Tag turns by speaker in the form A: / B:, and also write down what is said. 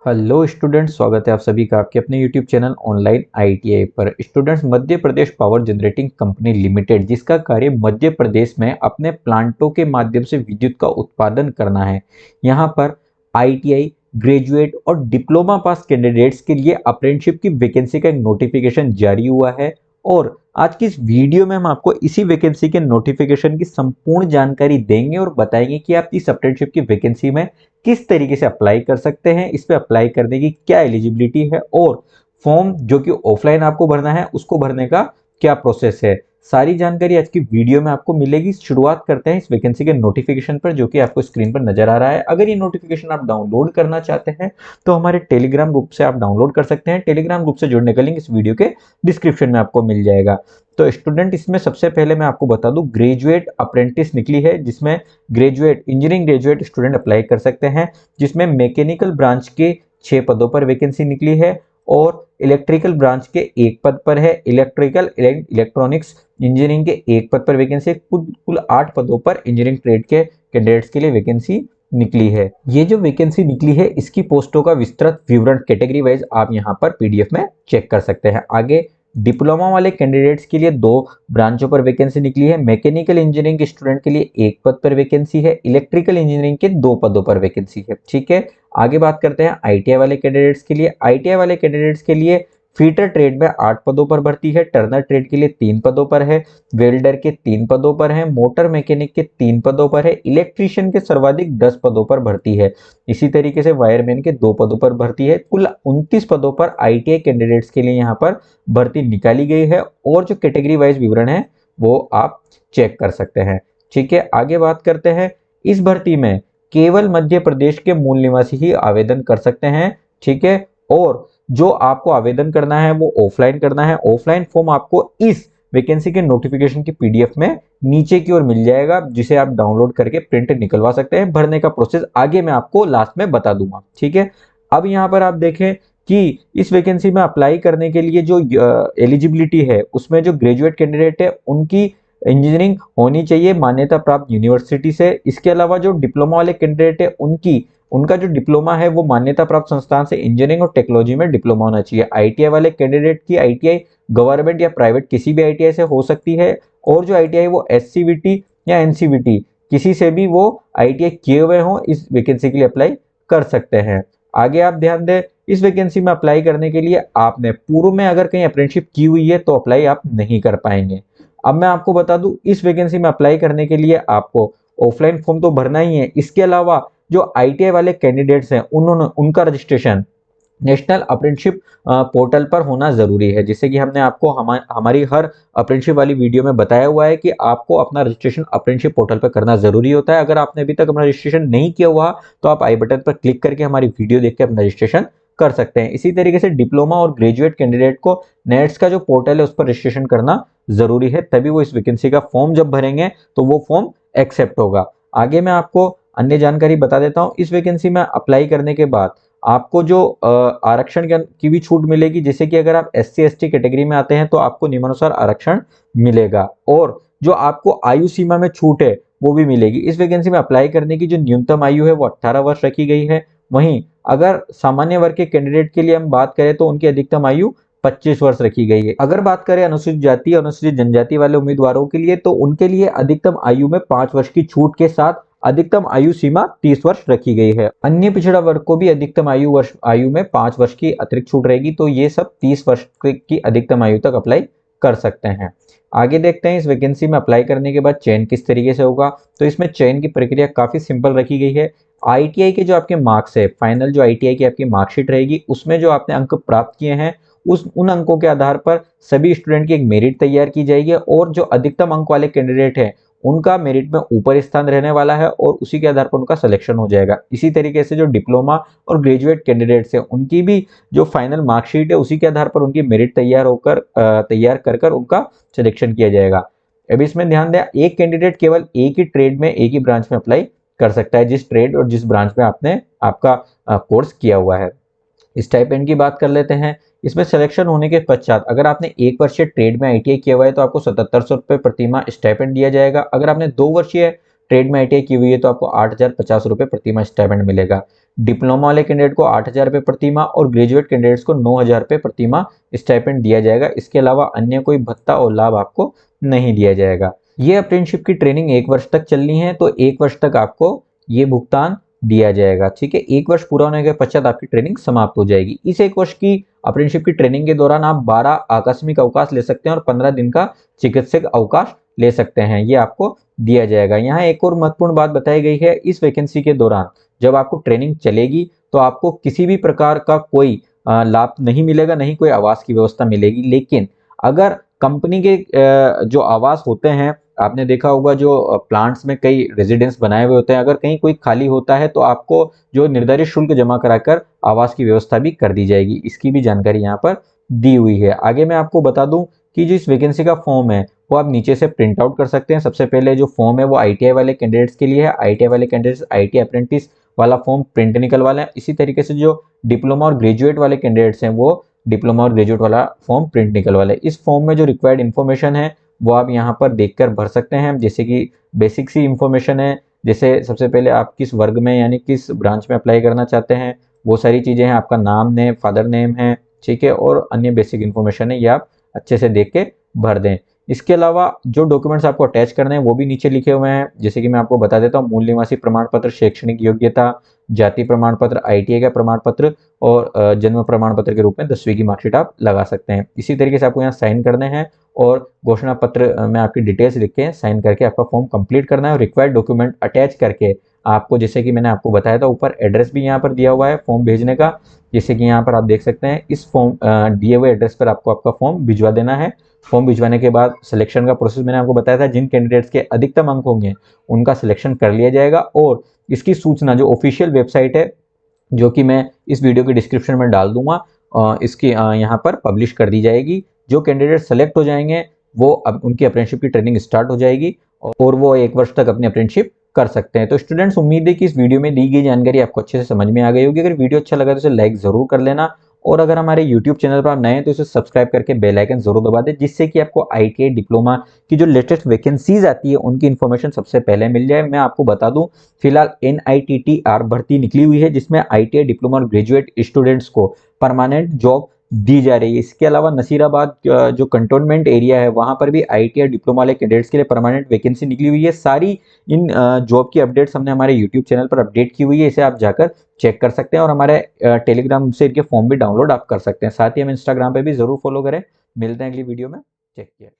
A: Hello students, स्वागत है आप सभी का आपके अपने यूट्यूब चैनल ऑनलाइन आईटीआई पर। Students, Madhya Pradesh power generating company limited, जिसका कार्य मध्य प्रदेश में अपने प्लांटों के माध्यम से विद्युत का उत्पादन करना है, यहाँ पर आईटीआई ग्रेजुएट और डिप्लोमा पास कैंडिडेट्स के लिए अप्रेंटिसशिप की वैकेंसी का एक नोटिफिकेशन जारी हुआ है। और आज की इस वीडियो में हम आपको इसी वैकेंसी के नोटिफिकेशन की संपूर्ण जानकारी देंगे और बताएंगे कि आप इस अप्रेंटिसशिप की वैकेंसी में किस तरीके से अप्लाई कर सकते हैं, इस पे अप्लाई करने की क्या एलिजिबिलिटी है और फॉर्म जो कि ऑफलाइन आपको भरना है उसको भरने का क्या प्रोसेस है। सारी जानकारी आज की वीडियो में आपको मिलेगी। शुरुआत करते हैं इस वैकेंसी के नोटिफिकेशन पर, जो कि आपको स्क्रीन पर नजर आ रहा है। अगर ये नोटिफिकेशन आप डाउनलोड करना चाहते हैं तो हमारे टेलीग्राम ग्रुप से आप डाउनलोड कर सकते हैं। टेलीग्राम ग्रुप से जुड़ने का लिंक इस वीडियो के डिस्क्रिप्शन में आपको मिल जाएगा। तो स्टूडेंट, इसमें सबसे पहले मैं आपको बता दूं, ग्रेजुएट अप्रेंटिस निकली है, जिसमें graduate engineering graduate student apply कर सकते हैं, जिसमें मैकेनिकल ब्रांच के 6 पदों पर वैकेंसी निकली है और इलेक्ट्रिकल ब्रांच के 1 पद पर है। इलेक्ट्रिकल इलेक्ट्रॉनिक्स इंजीनियरिंग के 1 पद पर वैकेंसी, कुल 8 पदों पर इंजीनियरिंग ट्रेड के कैंडिडेट्स के लिए वैकेंसी निकली है। ये जो वैकेंसी निकली है, इसकी पोस्टों का विस्तृत विवरण कैटेगरी वाइज आप यहाँ पर पीडीएफ में चेक कर सकते हैं। आगे डिप्लोमा वाले कैंडिडेट्स के लिए 2 ब्रांचों पर वैकेंसी निकली है। मैकेनिकल इंजीनियरिंग के स्टूडेंट के लिए 1 पद पर वैकेंसी है। इलेक्ट्रिकल इंजीनियरिंग के 2 पदों पर वैकेंसी है। ठीक है, आगे बात करते हैं आईटीआई वाले कैंडिडेट्स के लिए। आईटीआई वाले कैंडिडेट्स के लिए फीटर ट्रेड में 8 पदों पर भर्ती है। टर्नर ट्रेड के लिए 3 पदों पर है। वेल्डर के 3 पदों पर है। मोटर मैकेनिक के 3 पदों पर है। इलेक्ट्रीशियन के सर्वाधिक 10 पदों पर भर्ती है। इसी तरीके से वायरमैन के 2 पदों पर भर्ती है। कुल 29 पदों पर आईटीआई कैंडिडेट्स के लिए यहाँ पर भर्ती निकाली गई है और जो कैटेगरी वाइज विवरण है वो आप चेक कर सकते हैं। ठीक है, आगे बात करते हैं। इस भर्ती में केवल मध्य प्रदेश के मूल निवासी ही आवेदन कर सकते हैं। ठीक है, और जो आपको आवेदन करना है वो ऑफलाइन करना है। ऑफलाइन फॉर्म आपको इस वैकेंसी के नोटिफिकेशन की पीडीएफ में नीचे की ओर मिल जाएगा, जिसे आप डाउनलोड करके प्रिंट निकलवा सकते हैं। भरने का प्रोसेस आगे मैं आपको लास्ट में बता दूंगा। ठीक है, अब यहाँ पर आप देखें कि इस वैकेंसी में अप्लाई करने के लिए जो एलिजिबिलिटी है, उसमें जो ग्रेजुएट कैंडिडेट है उनकी इंजीनियरिंग होनी चाहिए मान्यता प्राप्त यूनिवर्सिटी से। इसके अलावा जो डिप्लोमा वाले कैंडिडेट है उनका जो डिप्लोमा है वो मान्यता प्राप्त संस्थान से इंजीनियरिंग और टेक्नोलॉजी में डिप्लोमा होना चाहिए। आईटीआई वाले कैंडिडेट की आईटीआई गवर्नमेंट या प्राइवेट किसी भी आईटीआई से हो सकती है, और जो आईटीआई वो एससीवीटी या एनसीवीटी किसी से भी वो आईटीआई किए हुए हों, इस वैकेंसी के लिए अप्लाई कर सकते हैं। आगे आप ध्यान दें, इस वैकेंसी में अप्लाई करने के लिए आपने पूर्व में अगर कहीं अप्रेंटिसशिप की हुई है तो अप्लाई आप नहीं कर पाएंगे। अब मैं आपको बता दूं, इस वैकेंसी में अप्लाई करने के लिए आपको ऑफलाइन फॉर्म तो भरना ही है। इसके अलावा जो आईटीआई वाले कैंडिडेट्स हैं उनका रजिस्ट्रेशन नेशनल अप्रेंटिसशिप पोर्टल पर होना जरूरी है। जैसे कि हमने आपको हमारी हर अप्रेंटिसशिप वाली वीडियो में बताया हुआ है कि आपको अपना रजिस्ट्रेशन अप्रेंटिसशिप पोर्टल पर करना जरूरी होता है। अगर आपने अभी तक अपना रजिस्ट्रेशन नहीं किया हुआ तो आप आई बटन पर क्लिक करके हमारी वीडियो देख के अपना रजिस्ट्रेशन कर सकते हैं। इसी तरीके से डिप्लोमा और ग्रेजुएट कैंडिडेट को नेट्स का जो पोर्टल है उस पर रजिस्ट्रेशन करना जरूरी है, तभी वो इस वैकेंसी का फॉर्म जब भरेंगे तो वो फॉर्म एक्सेप्ट होगा। आगे मैं आपको अन्य जानकारी बता देता हूं। इस वैकेंसी में अप्लाई करने के बाद आपको जो आरक्षण की भी छूट मिलेगी। जैसे कि अगर आप एससी एसटी कैटेगरी में आते हैं तो आपको निम्नानुसार आरक्षण मिलेगा, और जो आपको आयु सीमा में छूट है वो भी मिलेगी। इस वैकेंसी में अप्लाई करने की जो न्यूनतम आयु है वो 18 वर्ष रखी गई है। वहीं अगर सामान्य वर्ग के कैंडिडेट के लिए हम बात करें तो उनकी अधिकतम आयु 25 वर्ष रखी गई है। अगर बात करें अनुसूचित जाति अनुसूचित जनजाति वाले उम्मीदवारों के लिए, तो उनके लिए अधिकतम आयु में 5 वर्ष की छूट के साथ अधिकतम आयु सीमा 30 वर्ष रखी गई है। अन्य पिछड़ा वर्ग को भी अधिकतम आयु में 5 वर्ष की अतिरिक्त छूट रहेगी। तो ये सब 30 वर्ष की अधिकतम आयु तक अप्लाई कर सकते हैं। आगे देखते हैं इस वैकेंसी में अप्लाई करने के बाद चयन किस तरीके से होगा। तो इसमें चयन की प्रक्रिया काफी सिंपल रखी गई है। आईटीआई के जो आपके मार्क्स है, फाइनल जो आईटीआई की आपकी मार्कशीट रहेगी, उसमें जो आपने अंक प्राप्त किए हैं उन अंकों के आधार पर सभी स्टूडेंट की एक मेरिट तैयार की जाएगी, और जो अधिकतम अंक वाले कैंडिडेट हैं उनका मेरिट में ऊपर स्थान रहने वाला है और उसी के आधार पर उनका सिलेक्शन हो जाएगा। इसी तरीके से जो डिप्लोमा और ग्रेजुएट कैंडिडेट्स हैं उनकी भी जो फाइनल मार्कशीट है उसी के आधार पर उनकी मेरिट तैयार कर उनका सिलेक्शन किया जाएगा। अब इसमें ध्यान दें, एक कैंडिडेट केवल एक ही ट्रेड में एक ही ब्रांच में अप्लाई कर सकता है, जिस ट्रेड और जिस ब्रांच में आपने आपका कोर्स किया हुआ है। स्टाइपेंड की बात कर लेते हैं। इसमें सिलेक्शन होने के पश्चात अगर आपने 1 वर्षीय ट्रेड में आईटीआई किया हुआ है तो आपको 7700 रुपये प्रति माह स्टाइपेंड दिया जाएगा। अगर आपने 2 वर्षीय ट्रेड में आईटीआई की हुई है तो आपको 8050 रुपये प्रति माह स्टाइपेंड मिलेगा। डिप्लोमा वाले कैंडिडेट को 8,000 रुपये प्रति माह और ग्रेजुएट कैंडिडेट्स को 9,000 रुपये प्रति माह स्टाइपेंड दिया जाएगा। इसके अलावा अन्य कोई भत्ता और लाभ आपको नहीं दिया जाएगा। ये अप्रेंटिसशिप की ट्रेनिंग 1 वर्ष तक चलनी है, तो 1 वर्ष तक आपको ये भुगतान दिया जाएगा। ठीक है, 1 वर्ष पूरा होने के पश्चात आपकी ट्रेनिंग समाप्त हो जाएगी। इस 1 वर्ष की अप्रेंटिसशिप की ट्रेनिंग के दौरान आप 12 आकस्मिक अवकाश ले सकते हैं और 15 दिन का चिकित्सक अवकाश ले सकते हैं, ये आपको दिया जाएगा। यहाँ एक और महत्वपूर्ण बात बताई गई है, इस वैकेंसी के दौरान जब आपको ट्रेनिंग चलेगी तो आपको किसी भी प्रकार का कोई लाभ नहीं मिलेगा, नहीं कोई आवास की व्यवस्था मिलेगी। लेकिन अगर कंपनी के जो आवास होते हैं, आपने देखा होगा जो प्लांट्स में कई रेजिडेंस बनाए हुए होते हैं, अगर कहीं कोई खाली होता है तो आपको जो निर्धारित शुल्क जमा कराकर आवास की व्यवस्था भी कर दी जाएगी। इसकी भी जानकारी यहाँ पर दी हुई है। आगे मैं आपको बता दूं कि जो इस वैकेंसी का फॉर्म है वो आप नीचे से प्रिंट आउट कर सकते हैं। सबसे पहले जो फॉर्म है वो आईटीआई वाले कैंडिडेट्स के लिए है। आईटीआई वाले कैंडिडेट्स आईटीआई अप्रेंटिस वाला फॉर्म प्रिंट निकलवा लें। इसी तरीके से जो डिप्लोमा और ग्रेजुएट वाले कैंडिडेट्स हैं वो डिप्लोमा और ग्रेजुएट वाला फॉर्म प्रिंट निकलवा लें। इस फॉर्म में जो रिक्वायर्ड इन्फॉर्मेशन है वो आप यहाँ पर देखकर भर सकते हैं, जैसे कि बेसिक सी इन्फॉर्मेशन है, जैसे सबसे पहले आप किस वर्ग में यानी किस ब्रांच में अप्लाई करना चाहते हैं, वो सारी चीज़ें हैं, आपका नाम नेम फादर नेम है, ठीक है, और अन्य बेसिक इन्फॉर्मेशन है, ये आप अच्छे से देख के भर दें। इसके अलावा जो डॉक्यूमेंट्स आपको अटैच करने हैं वो भी नीचे लिखे हुए हैं, जैसे कि मैं आपको बता देता हूँ, मूल निवासी प्रमाण पत्र, शैक्षणिक योग्यता, जाति प्रमाण पत्र, आईटीआई का प्रमाण पत्र और जन्म प्रमाण पत्र के रूप में 10वीं की मार्कशीट आप लगा सकते हैं। इसी तरीके से आपको यहाँ साइन करने हैं और घोषणा पत्र में आपकी डिटेल्स लिख के साइन करके आपका फॉर्म कंप्लीट करना है और रिक्वायर्ड डॉक्यूमेंट अटैच करके आपको, जैसे कि मैंने आपको बताया था, ऊपर एड्रेस भी यहाँ पर दिया हुआ है फॉर्म भेजने का, जैसे कि यहाँ पर आप देख सकते हैं, इस फॉर्म दिए हुए एड्रेस पर आपको आपका फॉर्म भिजवा देना है। फॉर्म भिजवाने के बाद सिलेक्शन का प्रोसेस मैंने आपको बताया था, जिन कैंडिडेट्स के अधिकतम अंक होंगे उनका सिलेक्शन कर लिया जाएगा और इसकी सूचना जो ऑफिशियल वेबसाइट है, जो कि मैं इस वीडियो के डिस्क्रिप्शन में डाल दूंगा, इसकी यहाँ पर पब्लिश कर दी जाएगी। जो कैंडिडेट सेलेक्ट हो जाएंगे वो अब उनकी अप्रेंटिसशिप की ट्रेनिंग स्टार्ट हो जाएगी और वो 1 वर्ष तक अपनी अप्रेंटिसशिप कर सकते हैं। तो स्टूडेंट्स, उम्मीद है कि इस वीडियो में दी गई जानकारी आपको अच्छे से समझ में आ गई होगी। अगर वीडियो अच्छा लगा तो इसे लाइक जरूर कर लेना और अगर हमारे यूट्यूब चैनल पर आप नए हैं तो इसे सब्सक्राइब करके बेल आइकन जरूर दबा दें, जिससे कि आपको आईटीआई डिप्लोमा की जो लेटेस्ट वैकेंसीज आती है उनकी इन्फॉर्मेशन सबसे पहले मिल जाए। मैं आपको बता दूं, फिलहाल NITTR भर्ती निकली हुई है जिसमें आईटीआई डिप्लोमा और ग्रेजुएट स्टूडेंट्स को परमानेंट जॉब दी जा रही है। इसके अलावा नसीराबाद जो कंटोनमेंट एरिया है वहां पर भी आईटीआई डिप्लोमा वाले कैंडिडेट्स के लिए परमानेंट वैकेंसी निकली हुई है। सारी इन जॉब की अपडेट्स हमने हमारे यूट्यूब चैनल पर अपडेट की हुई है, इसे आप जाकर चेक कर सकते हैं और हमारे टेलीग्राम से इनके फॉर्म भी डाउनलोड आप कर सकते हैं। साथ ही हम इंस्टाग्राम पे भी जरूर फॉलो करें। मिलते हैं अगली वीडियो में, चेक किया।